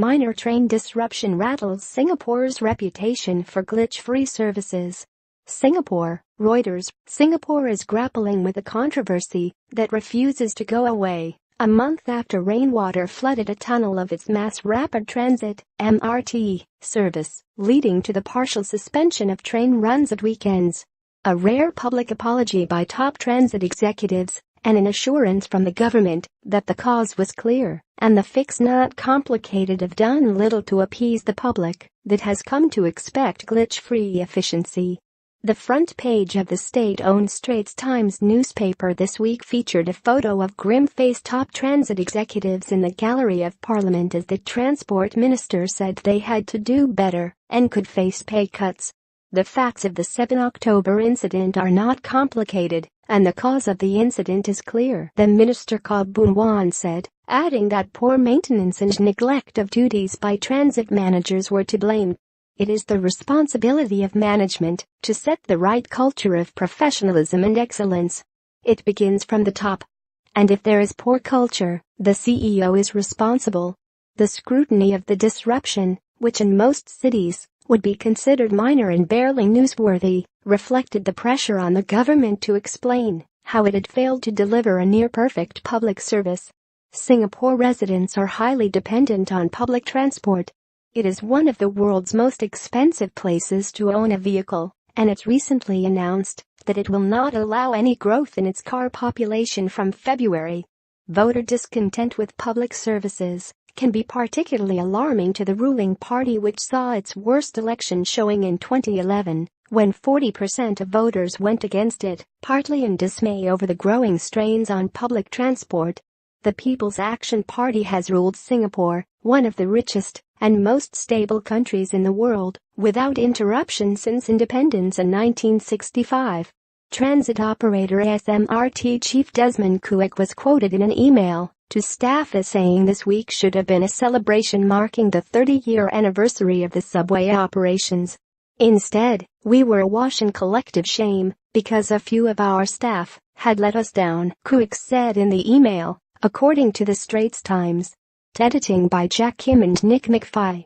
minor train disruption rattles Singapore's reputation for glitch-free services. Singapore, Reuters. Singapore is grappling with a controversy that refuses to go away a month after rainwater flooded a tunnel of its mass rapid transit (MRT) service, leading to the partial suspension of train runs at weekends. A rare public apology by top transit executives and an assurance from the government that the cause was clear and the fix not complicated have done little to appease the public that has come to expect glitch-free efficiency. The front page of the state-owned Straits Times newspaper this week featured a photo of grim-faced top transit executives in the Gallery of Parliament as the transport minister said they had to do better and could face pay cuts. The facts of the 7 October incident are not complicated, and the cause of the incident is clear, the minister Khaw Boon Wan said, adding that poor maintenance and neglect of duties by transit managers were to blame. It is the responsibility of management to set the right culture of professionalism and excellence. It begins from the top. And if there is poor culture, the CEO is responsible. The scrutiny of the disruption, which in most cities would be considered minor and barely newsworthy, reflected the pressure on the government to explain how it had failed to deliver a near-perfect public service. Singapore residents are highly dependent on public transport. It is one of the world's most expensive places to own a vehicle, and it recently announced that it will not allow any growth in its car population from February. Voter discontent with public services can be particularly alarming to the ruling party, which saw its worst election showing in 2011, when 40% of voters went against it, partly in dismay over the growing strains on public transport. The People's Action Party has ruled Singapore, one of the richest and most stable countries in the world, without interruption since independence in 1965. Transit operator SMRT chief Desmond Kuek was quoted in an email to staff as saying this week should have been a celebration marking the 30-year anniversary of the subway operations. Instead, we were awash in collective shame because a few of our staff had let us down, Kuek said in the email, according to the Straits Times. Editing by Jack Kim and Nick McFly.